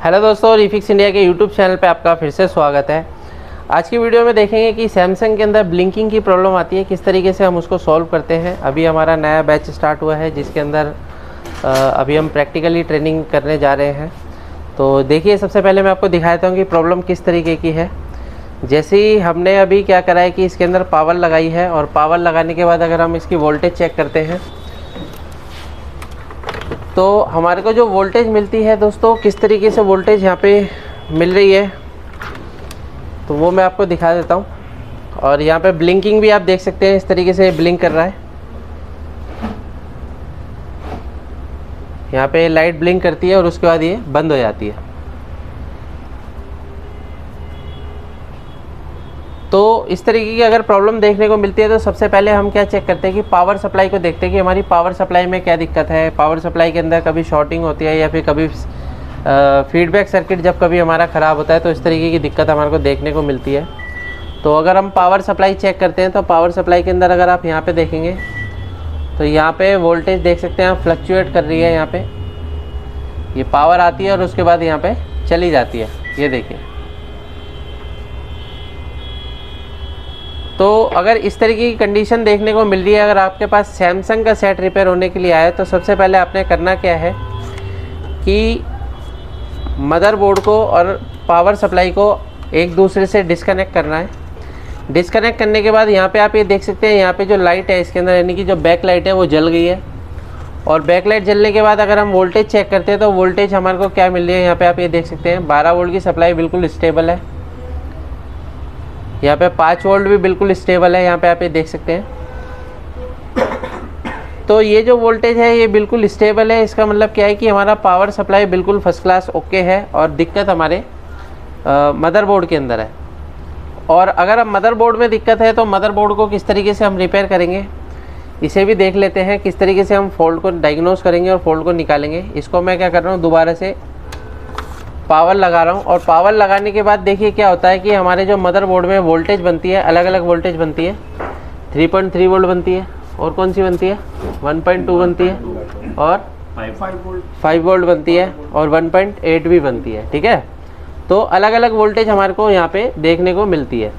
Hello दोस्तों, refix India के YouTube channel पे आपका फिर से स्वागत है। आज की वीडियो में देखेंगे कि सैमसंग के अंदर ब्लिंकिंग की प्रॉब्लम आती है, किस तरीके से हम उसको सॉल्व करते हैं। अभी हमारा नया बैच स्टार्ट हुआ है जिसके अंदर अभी हम प्रैक्टिकली ट्रेनिंग करने जा रहे हैं। तो देखिए, सबसे पहले मैं आपको दिखाता हूँ कि प्रॉब्लम किस तरीके की है। जैसे ही हमने अभी क्या करा है कि इसके अंदर पावर लगाई है, और पावर लगाने के बाद अगर हम इसकी वोल्टेज चेक करते हैं तो हमारे को जो वोल्टेज मिलती है दोस्तों, किस तरीके से वोल्टेज यहाँ पे मिल रही है तो वो मैं आपको दिखा देता हूँ। और यहाँ पे ब्लिंकिंग भी आप देख सकते हैं, इस तरीके से ब्लिंक कर रहा है। यहाँ पे लाइट ब्लिंक करती है और उसके बाद ये बंद हो जाती है। तो इस तरीके की अगर प्रॉब्लम देखने को मिलती है तो सबसे पहले हम क्या चेक करते हैं कि पावर सप्लाई को देखते हैं कि हमारी पावर सप्लाई में क्या दिक्कत है। पावर सप्लाई के अंदर कभी शॉर्टिंग होती है या फिर कभी फीडबैक सर्किट जब कभी हमारा ख़राब होता है तो इस तरीके की दिक्कत हमारे को देखने को मिलती है। तो अगर हम पावर सप्लाई चेक करते हैं तो पावर सप्लाई के अंदर अगर आप यहाँ पे देखेंगे तो यहाँ पे वोल्टेज देख सकते हैं आप, फ्लक्चुएट कर रही है। यहाँ पे ये पावर आती है और उसके बाद यहाँ पे चली जाती है, ये देखिए। तो अगर इस तरीके की कंडीशन देखने को मिल रही है, अगर आपके पास सैमसंग का सेट रिपेयर होने के लिए आया है तो सबसे पहले आपने करना क्या है कि मदरबोर्ड को और पावर सप्लाई को एक दूसरे से डिस्कनेक्ट करना है। डिस्कनेक्ट करने के बाद यहाँ पे आप ये देख सकते हैं, यहाँ पे जो लाइट है इसके अंदर, यानी कि जो बैक लाइट है वो जल गई है। और बैक लाइट जलने के बाद अगर हम वोल्टेज चेक करते हैं तो वोल्टेज हमारे को क्या मिल रही है, यहाँ पे आप ये देख सकते हैं 12 वोल्ट की सप्लाई बिल्कुल स्टेबल है। यहाँ पे 5 वोल्ट भी बिल्कुल स्टेबल है, यहाँ पे आप ये देख सकते हैं। तो ये जो वोल्टेज है ये बिल्कुल स्टेबल है। इसका मतलब क्या है कि हमारा पावर सप्लाई बिल्कुल फर्स्ट क्लास ओके है और दिक्कत हमारे मदरबोर्ड के अंदर है। और अगर हम मदरबोर्ड में दिक्कत है तो मदरबोर्ड को किस तरीके से हम रिपेयर करेंगे इसे भी देख लेते हैं, किस तरीके से हम फॉल्ट को डायग्नोस करेंगे और फॉल्ट को निकालेंगे। इसको मैं क्या कर रहा हूँ, दोबारा से पावर लगा रहा हूँ। और पावर लगाने के बाद देखिए क्या होता है कि हमारे जो मदरबोर्ड में वोल्टेज बनती है, अलग अलग वोल्टेज बनती है। 3.3 वोल्ट बनती है, और कौन सी बनती है 1.2 बनती है, और 5 वोल्ट बनती है, और 1.8 भी बनती है। ठीक है, तो अलग अलग वोल्टेज हमारे को यहाँ पे देखने को मिलती है।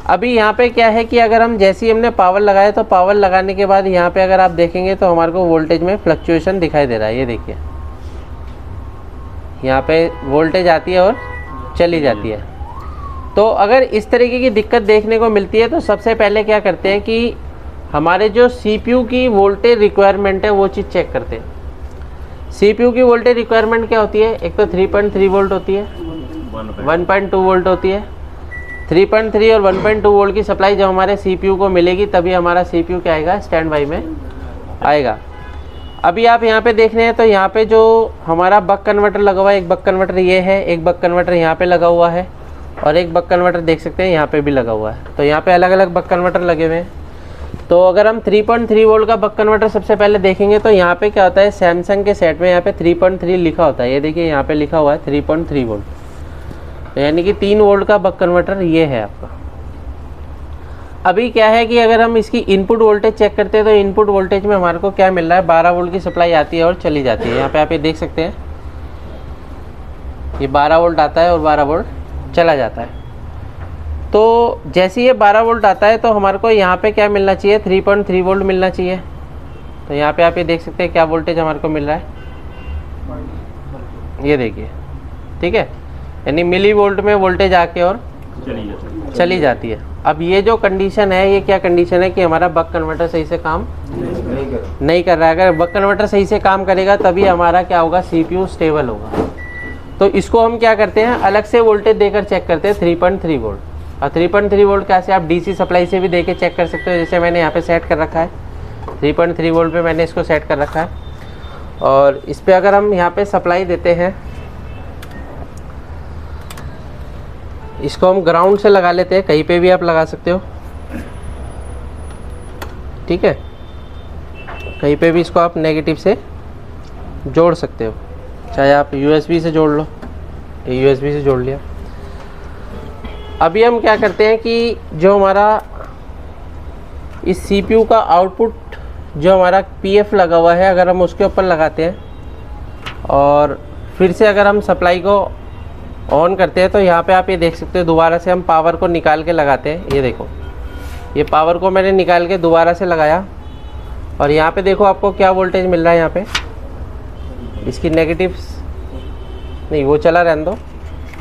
अभी यहाँ पे क्या है कि अगर हम जैसे ही हमने पावर लगाया तो पावर लगाने के बाद यहाँ पे अगर आप देखेंगे तो हमारे को वोल्टेज में फ्लक्चुएशन दिखाई दे रहा है। ये देखिए, यहाँ पे वोल्टेज आती है और चली जाती है। तो अगर इस तरीके की दिक्कत देखने को मिलती है तो सबसे पहले क्या करते हैं कि हमारे जो CPU की वोल्टेज रिक्वायरमेंट है वो चीज़ चेक करते हैं। CPU की वोल्टेज रिक्वायरमेंट क्या होती है, एक तो 3.3 वोल्ट होती है, 1.2 वोल्ट होती है। 3.3 और 1.2 वोल्ट की सप्लाई जब हमारे CPU को मिलेगी तभी हमारा CPU क्या आएगा, स्टैंड बाई में आएगा। अभी आप यहाँ पे देख रहे हैं तो यहाँ पे जो हमारा बक कन्वर्टर लगा हुआ है, एक बक कन्वर्टर ये है, एक बक कन्वर्टर यहाँ पे लगा हुआ है, और एक बक कन्वर्टर देख सकते हैं यहाँ पे भी लगा हुआ है। तो यहाँ पे अलग अलग बक कन्वर्टर लगे हुए हैं। तो अगर हम 3.3 वोल्ट का बक कन्वर्टर सबसे पहले देखेंगे तो यहाँ पे क्या होता है, सैमसंग के सेट में यहाँ पे 3.3 लिखा होता है। ये देखिए यहाँ पे लिखा हुआ है 3.3 वोल्ट, तो यानी कि 3 वोल्ट का बक कन्वर्टर ये है आपका। अभी क्या है कि अगर हम इसकी इनपुट वोल्टेज चेक करते हैं तो इनपुट वोल्टेज में हमारे को क्या मिल रहा है, 12 वोल्ट की सप्लाई आती है और चली जाती है। यहाँ पे आप ये देख सकते हैं, ये 12 वोल्ट आता है और 12 वोल्ट चला जाता है। तो जैसे ये 12 वोल्ट आता है तो हमारे को यहाँ पे क्या मिलना चाहिए, 3.3 वोल्ट मिलना चाहिए। तो यहाँ पे आप ये देख सकते हैं क्या वोल्टेज हमारे को मिल रहा है, ये देखिए। ठीक है, यानी मिली वोल्ट में वोल्टेज आके और चली जाती है। अब ये जो कंडीशन है, ये क्या कंडीशन है कि हमारा बक कन्वर्टर सही से काम नहीं कर रहा है। अगर बक कन्वर्टर सही से काम करेगा तभी हमारा क्या होगा, CPU स्टेबल होगा। तो इसको हम क्या करते हैं, अलग से वोल्टेज देकर चेक करते हैं 3.3 वोल्ट। और 3.3 वोल्ट कैसे आप DC सप्लाई से भी देके चेक कर सकते हो। जैसे मैंने यहाँ पे सेट कर रखा है 3.3 वोल्ट पे, मैंने इसको सेट कर रखा है। और इस पर अगर हम यहाँ पे सप्लाई देते हैं, इसको हम ग्राउंड से लगा लेते हैं, कहीं पे भी आप लगा सकते हो। ठीक है, कहीं पे भी इसको आप नेगेटिव से जोड़ सकते हो, चाहे आप USB से जोड़ लो, ये USB से जोड़ लिया। अभी हम क्या करते हैं कि जो हमारा इस CPU का आउटपुट जो हमारा PF लगा हुआ है, अगर हम उसके ऊपर लगाते हैं और फिर से अगर हम सप्लाई को ऑन करते हैं तो यहाँ पे आप ये देख सकते हो दोबारा से हम पावर को निकाल के लगाते हैं। ये देखो, ये पावर को मैंने निकाल के दोबारा से लगाया और यहाँ पे देखो आपको क्या वोल्टेज मिल रहा है। यहाँ पे इसकी नेगेटिव नहीं, वो चला रहने दो।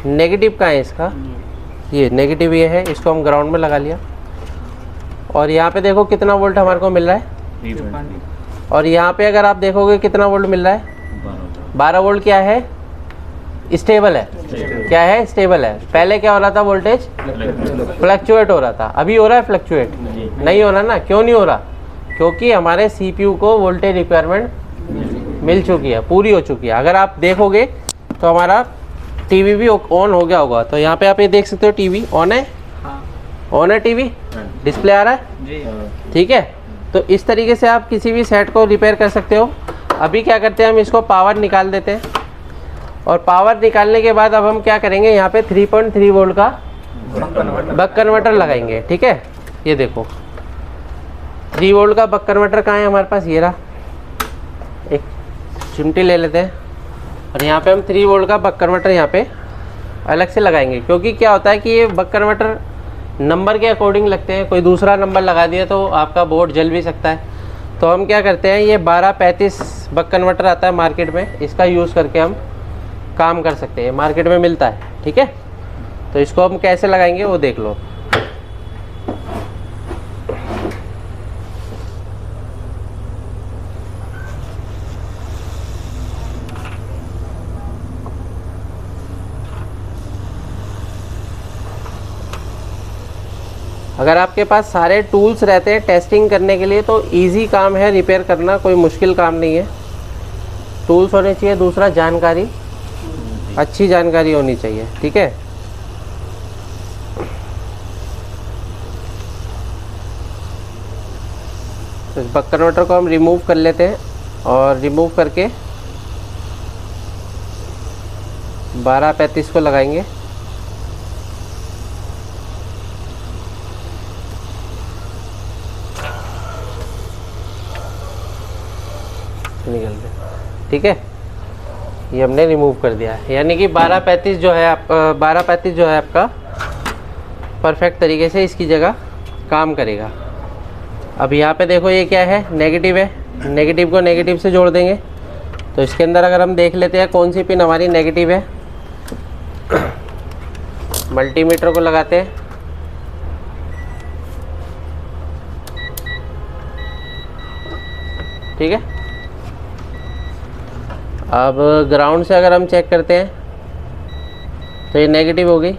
नेगेटिव कहाँ है इसका, ये नेगेटिव ये है, इसको हम ग्राउंड में लगा लिया और यहाँ पे देखो कितना वोल्ट हमारे को मिल रहा है। और यहाँ पे अगर आप देखोगे कितना वोल्ट मिल रहा है, 12 वोल्ट। क्या है, स्टेबल है। क्या है, स्टेबल है। पहले क्या हो रहा था, वोल्टेज फ्लक्चुएट हो रहा था। अभी हो रहा है फ्लक्चुएट? नहीं हो रहा ना। क्यों नहीं हो रहा? क्योंकि हमारे सीपीयू को वोल्टेज रिक्वायरमेंट मिल चुकी है, पूरी हो चुकी है। अगर आप देखोगे तो हमारा टीवी भी ऑन हो गया होगा। तो यहाँ पे आप ये देख सकते हो टीवी ऑन है। ऑन है टीवी, डिस्प्ले आ रहा है। ठीक है, तो इस तरीके से आप किसी भी सेट को रिपेयर कर सकते हो। अभी क्या करते हैं, हम इसको पावर निकाल देते हैं और पावर निकालने के बाद अब हम क्या करेंगे, यहाँ पे 3.3 वोल्ट का बक कन्वर्टर लगाएंगे। ठीक है, ये देखो 3 वोल्ट का बक कन्वर्टर कहाँ है हमारे पास, ये रहा। एक चिमटी ले लेते हैं और यहाँ पे हम 3 वोल्ट का बक कन्वर्टर यहाँ पे अलग से लगाएंगे। क्योंकि क्या होता है कि ये बक कन्वर्टर नंबर के अकॉर्डिंग लगते हैं। कोई दूसरा नंबर लगा दिया तो आपका बोर्ड जल भी सकता है। तो हम क्या करते हैं, ये 1235 बक कन्वर्टर आता है मार्केट में, इसका यूज़ करके हम काम कर सकते हैं। मार्केट में मिलता है। ठीक है, तो इसको हम कैसे लगाएंगे वो देख लो। अगर आपके पास सारे टूल्स रहते हैं टेस्टिंग करने के लिए तो इजी काम है रिपेयर करना, कोई मुश्किल काम नहीं है। टूल्स होने चाहिए, दूसरा जानकारी, अच्छी जानकारी होनी चाहिए। ठीक है, तो इस बक कन्वर्टर को हम रिमूव कर लेते हैं और रिमूव करके 1235 को लगाएंगे। निकल गया। ठीक है, ये हमने रिमूव कर दिया है। यानी कि 1235 जो है आपका परफेक्ट तरीके से इसकी जगह काम करेगा। अब यहाँ पे देखो ये क्या है, नेगेटिव है। नेगेटिव को नेगेटिव से जोड़ देंगे। तो इसके अंदर अगर हम देख लेते हैं कौन सी पिन हमारी नेगेटिव है, मल्टीमीटर को लगाते हैं। ठीक है, अब ग्राउंड से अगर हम चेक करते हैं तो ये नेगेटिव हो गई।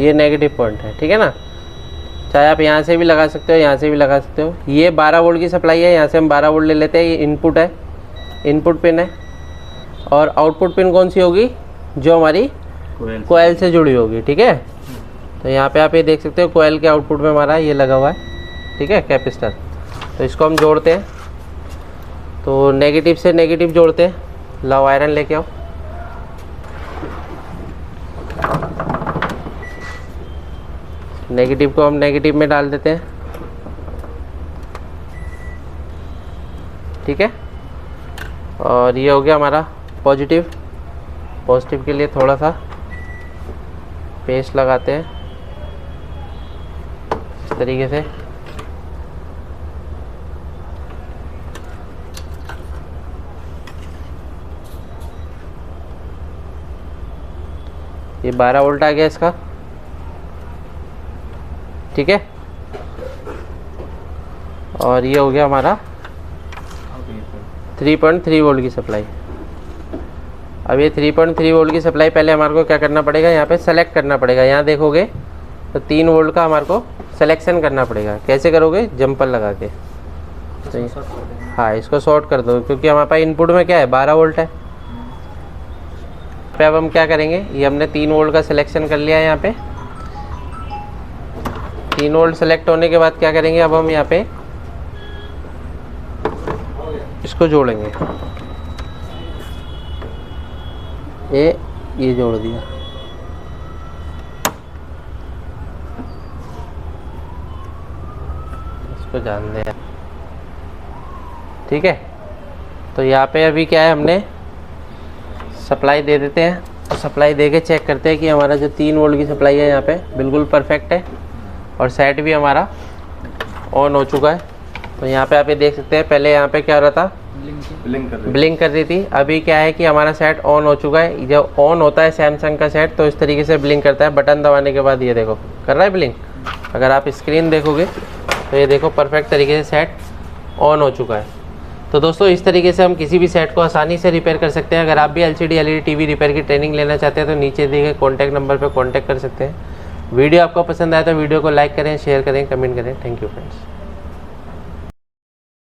ये नेगेटिव पॉइंट है। ठीक है ना, चाहे आप यहाँ से भी लगा सकते हो, यहाँ से भी लगा सकते हो। ये 12 वोल्ट की सप्लाई है, यहाँ से हम 12 वोल्ट ले लेते हैं। ये इनपुट है, इनपुट पिन है। और आउटपुट पिन कौन सी होगी, जो हमारी कोयल से जुड़ी होगी। ठीक है, तो यहाँ पे आप ये देख सकते हो कोयल के आउटपुट में हमारा ये लगा हुआ है। ठीक है, कैपेसिटर। तो इसको हम जोड़ते हैं, तो नेगेटिव से नेगेटिव जोड़ते हैं। लाओ आयरन लेके आओ। नेगेटिव को हम नेगेटिव में डाल देते हैं। ठीक है, और ये हो गया हमारा पॉजिटिव। पॉजिटिव के लिए थोड़ा सा पेस्ट लगाते हैं इस तरीके से। ये 12 वोल्ट आ गया इसका। ठीक है, और ये हो गया हमारा 3.3 वोल्ट की सप्लाई। अब ये 3.3 वोल्ट की सप्लाई पहले हमारे को क्या करना पड़ेगा, यहाँ पे सेलेक्ट करना पड़ेगा। यहाँ देखोगे तो 3 वोल्ट का हमारे को सिलेक्शन करना पड़ेगा। कैसे करोगे, जंपर लगा के। तो हाँ, इसको शॉर्ट कर दो क्योंकि हमारे पास इनपुट में क्या है, 12 वोल्ट है। पे अब हम क्या करेंगे, ये हमने 3 वोल्ट का सिलेक्शन कर लिया है। यहाँ पे 3 वोल्ट सेलेक्ट होने के बाद क्या करेंगे, अब हम यहाँ पे इसको जोड़ेंगे। ये जोड़ दिया। इसको जान दें, ठीक है। तो यहाँ पे अभी क्या है, हमने सप्लाई दे देते हैं। सप्लाई दे के चेक करते हैं कि हमारा जो 3 वोल्ट की सप्लाई है यहाँ पे बिल्कुल परफेक्ट है और सेट भी हमारा ऑन हो चुका है। तो यहाँ पे आप ये देख सकते हैं, पहले यहाँ पे क्या हो रहा था, ब्लिंक कर रही थी। अभी क्या है कि हमारा सेट ऑन हो चुका है। जब ऑन होता है सैमसंग का सेट तो इस तरीके से ब्लिंक करता है। बटन दबाने के बाद ये देखो कर रहा है ब्लिंक। अगर आप स्क्रीन देखोगे तो ये देखो परफेक्ट तरीके से सेट ऑन हो चुका है। तो दोस्तों इस तरीके से हम किसी भी सेट को आसानी से रिपेयर कर सकते हैं। अगर आप भी LCD LED TV रिपेयर की ट्रेनिंग लेना चाहते हैं तो नीचे दिए गए कॉन्टैक्ट नंबर पर कॉन्टैक्ट कर सकते हैं। वीडियो आपको पसंद आया तो वीडियो को लाइक करें, शेयर करें, कमेंट करें। Thank you friends.